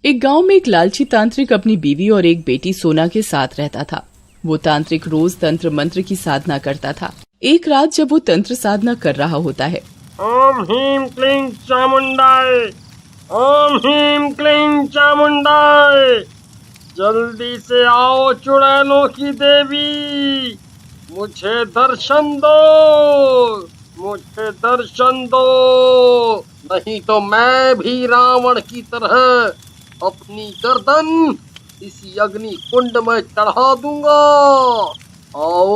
एक गांव में एक लालची तांत्रिक अपनी बीवी और एक बेटी सोना के साथ रहता था। वो तांत्रिक रोज तंत्र मंत्र की साधना करता था। एक रात जब वो तंत्र साधना कर रहा होता है, ओम ह्रीं क्लीं चामुंडाय, ओम ह्रीं क्लीं चामुंडाय, जल्दी से आओ चुड़ैलों की देवी, मुझे दर्शन दो, मुझे दर्शन दो, नहीं तो मैं भी रावण की तरह अपनी गर्दन इसी अग्नि कुंड में चढ़ा दूंगा। आओ,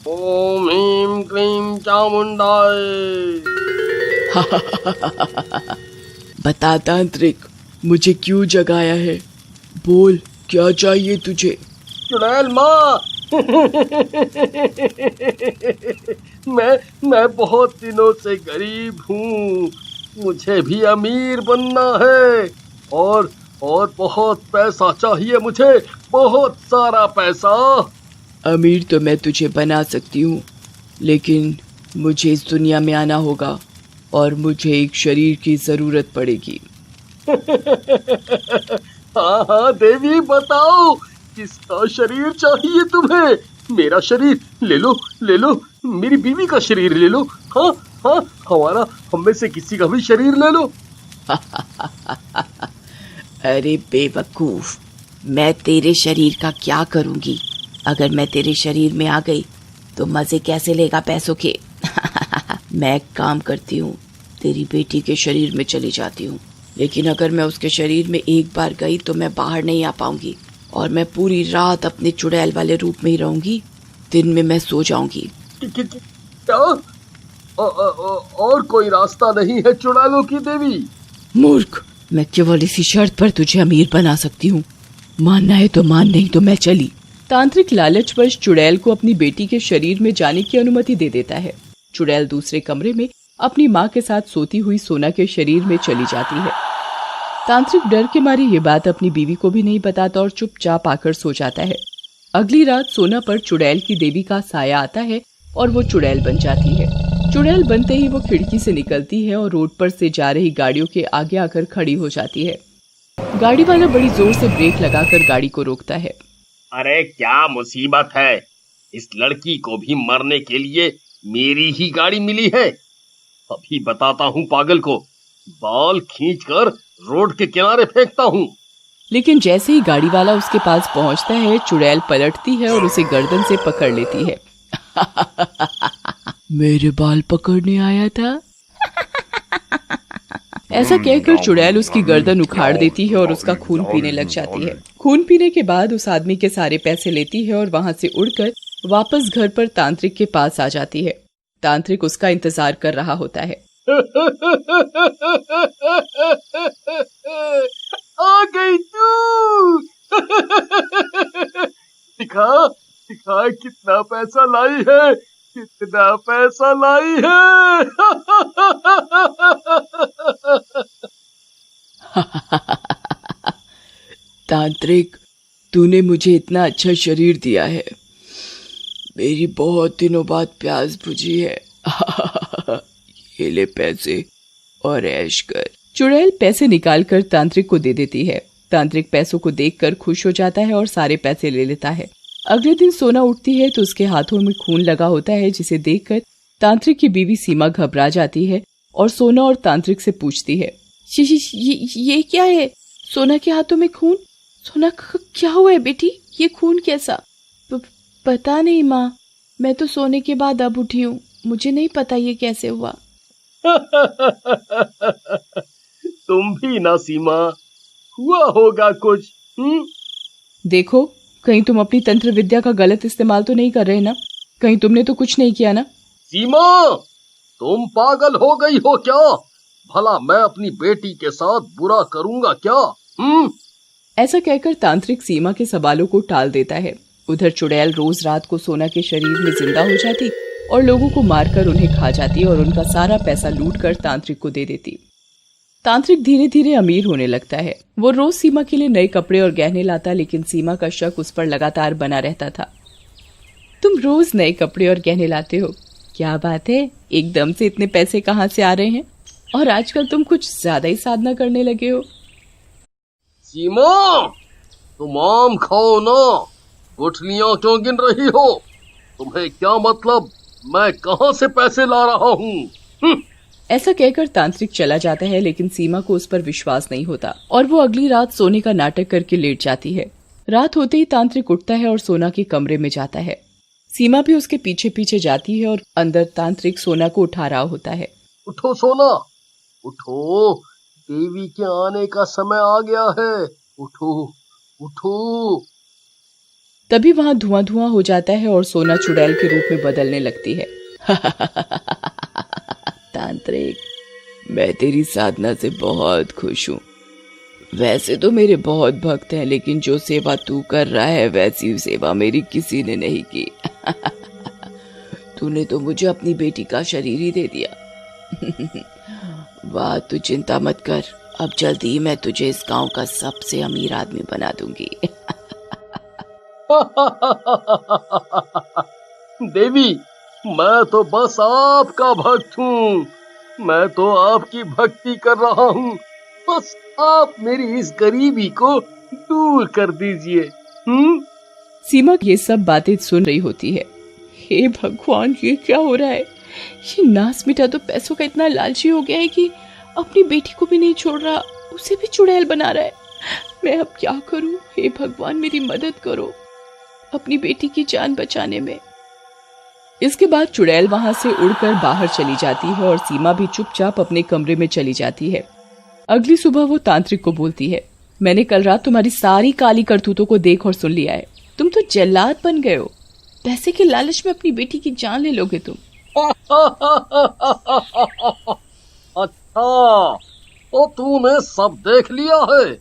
ओम ह्रीं क्लीं चामुंडाय। बता तांत्रिक, मुझे क्यों जगाया है? बोल, क्या चाहिए तुझे? चुड़ैल माँ, मैं बहुत दिनों से गरीब हूँ, मुझे भी अमीर बनना है और बहुत पैसा चाहिए मुझे, बहुत सारा पैसा। अमीर तो मैं तुझे बना सकती हूँ, लेकिन मुझे इस दुनिया में आना होगा और मुझे एक शरीर की जरूरत पड़ेगी। हाँ हाँ देवी, बताओ किसका शरीर चाहिए तुम्हें? मेरा शरीर ले लो, ले लो, मेरी बीवी का शरीर ले लो, हाँ हाँ, हमारा, हम में से किसी का भी शरीर ले लो। अरे बेवकूफ, मैं तेरे शरीर का क्या करूंगी? अगर मैं तेरे शरीर में आ गई तो मजे कैसे लेगा पैसों के? मैं एक काम करती हूँ, तेरी बेटी के शरीर में चली जाती हूँ, लेकिन अगर मैं उसके शरीर में एक बार गई तो मैं बाहर नहीं आ पाऊंगी और मैं पूरी रात अपने चुड़ैल वाले रूप में ही रहूंगी। दिन में मैं सो जाऊंगी। क्या? और कोई रास्ता नहीं है चुड़ैलों की देवी? मूर्ख, मैं केवल इसी शर्त पर तुझे अमीर बना सकती हूँ। मानना है तो मान, नहीं तो मैं चली। तांत्रिक लालचवश चुड़ैल को अपनी बेटी के शरीर में जाने की अनुमति दे देता है। चुड़ैल दूसरे कमरे में अपनी माँ के साथ सोती हुई सोना के शरीर में चली जाती है। तांत्रिक डर के मारे ये बात अपनी बीवी को भी नहीं बताता और चुपचाप आकर सो जाता है। अगली रात सोना पर चुड़ैल की देवी का साया आता है और वो चुड़ैल बन जाती है। चुड़ैल बनते ही वो खिड़की से निकलती है और रोड पर से जा रही गाड़ियों के आगे आकर खड़ी हो जाती है। गाड़ी वाला बड़ी जोर से ब्रेक लगाकर गाड़ी को रोकता है। अरे क्या मुसीबत है, इस लड़की को भी मरने के लिए मेरी ही गाड़ी मिली है। अभी बताता हूँ पागल को, बाल खींचकर रोड के किनारे फेंकता हूँ। लेकिन जैसे ही गाड़ी वाला उसके पास पहुंचता है, चुड़ैल पलटती है और उसे गर्दन से पकड़ लेती है। मेरे बाल पकड़ने आया था? ऐसा कहकर चुड़ैल उसकी गर्दन उखाड़ देती है और उसका खून पीने लग जाती है। खून पीने के बाद उस आदमी के सारे पैसे लेती है और वहां से उड़कर वापस घर पर तांत्रिक के पास आ जाती है। तांत्रिक उसका इंतजार कर रहा होता है। आ गई तू। दिखा दिखा कितना पैसा लाई है, कितना पैसा लाई है। तांत्रिक, तूने मुझे इतना अच्छा शरीर दिया है, मेरी बहुत दिनों बाद प्यास बुझी है। ये ले पैसे और ऐश कर। चुड़ैल पैसे निकालकर तांत्रिक को दे देती है। तांत्रिक पैसों को देखकर खुश हो जाता है और सारे पैसे ले लेता है। अगले दिन सोना उठती है तो उसके हाथों में खून लगा होता है, जिसे देखकर तांत्रिक की बीवी सीमा घबरा जाती है और सोना और तांत्रिक से पूछती है, ये क्या है? सोना के हाथों में खून? सोना, क्या हुआ है बेटी? ये खून कैसा? पता नहीं माँ, मैं तो सोने के बाद अब उठी हूँ, मुझे नहीं पता ये कैसे हुआ। तुम भी ना सीमा, हुआ होगा कुछ। देखो, कहीं तुम अपनी तंत्र विद्या का गलत इस्तेमाल तो नहीं कर रहे ना? कहीं तुमने तो कुछ नहीं किया ना? सीमा, तुम पागल हो गई हो क्या? भला मैं अपनी बेटी के साथ बुरा करूंगा क्या? ऐसा कहकर तांत्रिक सीमा के सवालों को टाल देता है। उधर चुड़ैल रोज रात को सोना के शरीर में जिंदा हो जाती और लोगों को मारकर उन्हें खा जाती और उनका सारा पैसा लूटकर तांत्रिक को दे देती। तांत्रिक धीरे धीरे अमीर होने लगता है। वो रोज सीमा के लिए नए कपड़े और गहने लाता, लेकिन सीमा का शक उस पर लगातार बना रहता था। तुम रोज नए कपड़े और गहने लाते हो, क्या बात है, एकदम से इतने पैसे कहाँ से आ रहे हैं? और आजकल तुम कुछ ज्यादा ही साधना करने लगे हो। सीमा, तुम आम खाओ ना, गुठलियां क्यों गिन रही हो? तुम्हें क्या मतलब मैं कहाँ से पैसे ला रहा हूँ? ऐसा कहकर तांत्रिक चला जाता है, लेकिन सीमा को उस पर विश्वास नहीं होता और वो अगली रात सोने का नाटक करके लेट जाती है। रात होते ही तांत्रिक उठता है और सोना के कमरे में जाता है। सीमा भी उसके पीछे पीछे जाती है और अंदर तांत्रिक सोना को उठा रहा होता है। उठो सोना, उठो, देवी के आने का समय आ गया है, उठो उठो। तभी वहाँ धुआं धुआं हो जाता है और सोना चुड़ैल के रूप में बदलने लगती है। तांत्रिक, मैं तेरी साधना से बहुत खुश हूँ। वैसे तो मेरे बहुत भक्त हैं, लेकिन जो सेवा तू कर रहा है वैसी सेवा मेरी किसी ने नहीं की। तूने तो मुझे अपनी बेटी का शरीर ही दे दिया। वाह, तू चिंता मत कर, अब जल्दी ही मैं तुझे इस गांव का सबसे अमीर आदमी बना दूंगी। देवी, मैं तो बस आपका भक्त हूँ, मैं तो आपकी भक्ति कर रहा हूँ, बस आप मेरी इस गरीबी को दूर कर दीजिए। सीमा ये सब बातें सुन रही होती है। हे भगवान, ये क्या हो रहा है? ये नास मिटा तो पैसों का इतना लालची हो गया है कि अपनी बेटी को भी नहीं छोड़ रहा, उसे भी चुड़ैल बना रहा है। मैं अब क्या करूं? हे भगवान, मेरी मदद करो अपनी बेटी की जान बचाने में। इसके बाद चुड़ैल वहां से उड़कर बाहर चली जाती है और सीमा भी चुपचाप अपने कमरे में चली जाती है। अगली सुबह वो तांत्रिक को बोलती है, मैंने कल रात तुम्हारी सारी काली करतूतों को देख और सुन लिया है। तुम तो जल्लाद बन गए हो। पैसे के लालच में अपनी बेटी की जान ले लोगे तुम। अच्छा, तो तूने सब देख लिया है।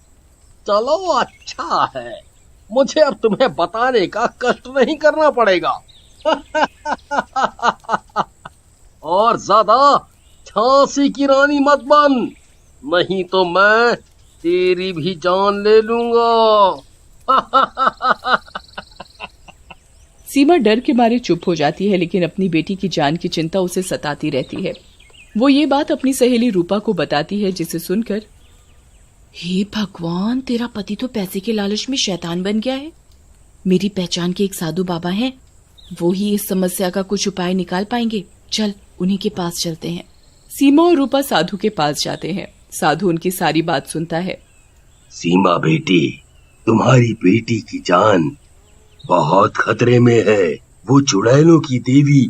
चलो अच्छा है, मुझे अब तुम्हें बताने का कष्ट नहीं करना पड़ेगा। और ज्यादा झांसी की रानी मत बन, नहीं तो मैं तेरी भी जान ले लूंगा। सीमा डर के मारे चुप हो जाती है, लेकिन अपनी बेटी की जान की चिंता उसे सताती रहती है। वो ये बात अपनी सहेली रूपा को बताती है, जिसे सुनकर, हे भगवान, तेरा पति तो पैसे के लालच में शैतान बन गया है। मेरी पहचान के एक साधु बाबा हैं, वो ही इस समस्या का कुछ उपाय निकाल पाएंगे। चल, उन्हीं के पास चलते हैं। सीमा और रूपा साधु के पास जाते हैं। साधु उनकी सारी बात सुनता है। सीमा बेटी, तुम्हारी बेटी की जान बहुत खतरे में है। वो चुड़ैलों की देवी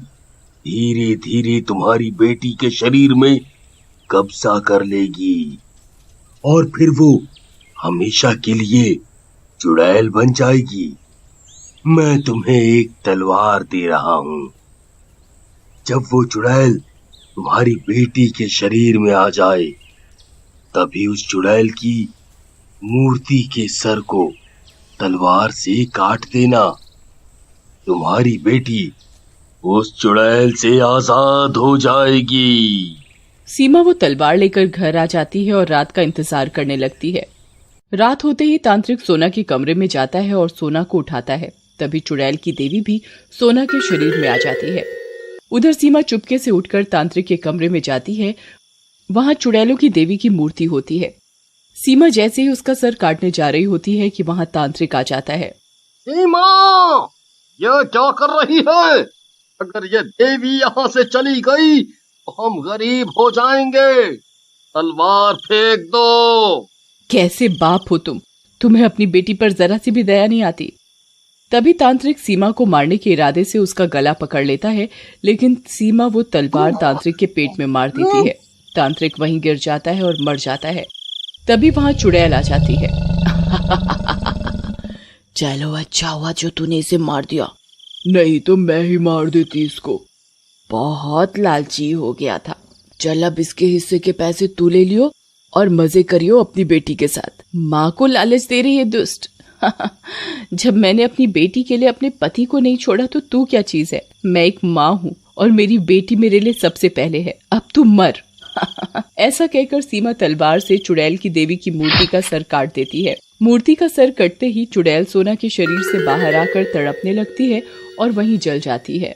धीरे धीरे तुम्हारी बेटी के शरीर में कब्जा कर लेगी और फिर वो हमेशा के लिए चुड़ैल बन जाएगी। मैं तुम्हें एक तलवार दे रहा हूँ। जब वो चुड़ैल तुम्हारी बेटी के शरीर में आ जाए, तभी उस चुड़ैल की मूर्ति के सर को तलवार से काट देना। तुम्हारी बेटी उस चुड़ैल से आजाद हो जाएगी। सीमा वो तलवार लेकर घर आ जाती है और रात का इंतजार करने लगती है। रात होते ही तांत्रिक सोना के कमरे में जाता है और सोना को उठाता है। तभी चुड़ैल की देवी भी सोना के शरीर में आ जाती है। उधर सीमा चुपके से उठकर तांत्रिक के कमरे में जाती है। वहां चुड़ैलों की देवी की मूर्ति होती है। सीमा जैसे ही उसका सर काटने जा रही होती है कि वहां तांत्रिक आ जाता है। सीमा, ये क्या कर रही है? अगर ये देवी यहाँ से चली गई तो हम गरीब हो जाएंगे। तलवार फेंक दो। कैसे बाप हो तुम? तुम्हें अपनी बेटी पर जरा सी भी दया नहीं आती। तभी तांत्रिक सीमा को मारने के इरादे से उसका गला पकड़ लेता है, लेकिन सीमा वो तलवार तांत्रिक के पेट में मार देती है। तांत्रिक वहीं गिर जाता है और मर जाता है। तभी वहां चुड़ैल आ जाती है। चलो, अच्छा हुआ जो तूने इसे मार दिया, नहीं तो मैं ही मार देती इसको। बहुत लालची हो गया था। चल, अब इसके हिस्से के पैसे तू ले लियो और मजे करियो अपनी बेटी के साथ। माँ को लालच दे रही है दुष्ट। जब मैंने अपनी बेटी के लिए अपने पति को नहीं छोड़ा तो तू क्या चीज है? मैं एक माँ हूँ और मेरी बेटी मेरे लिए सबसे पहले है। अब तू मर। ऐसा कहकर सीमा तलवार से चुड़ैल की देवी की मूर्ति का सर काट देती है। मूर्ति का सर कटते ही चुड़ैल सोना के शरीर से बाहर आकर तड़पने लगती है और वहीं जल जाती है।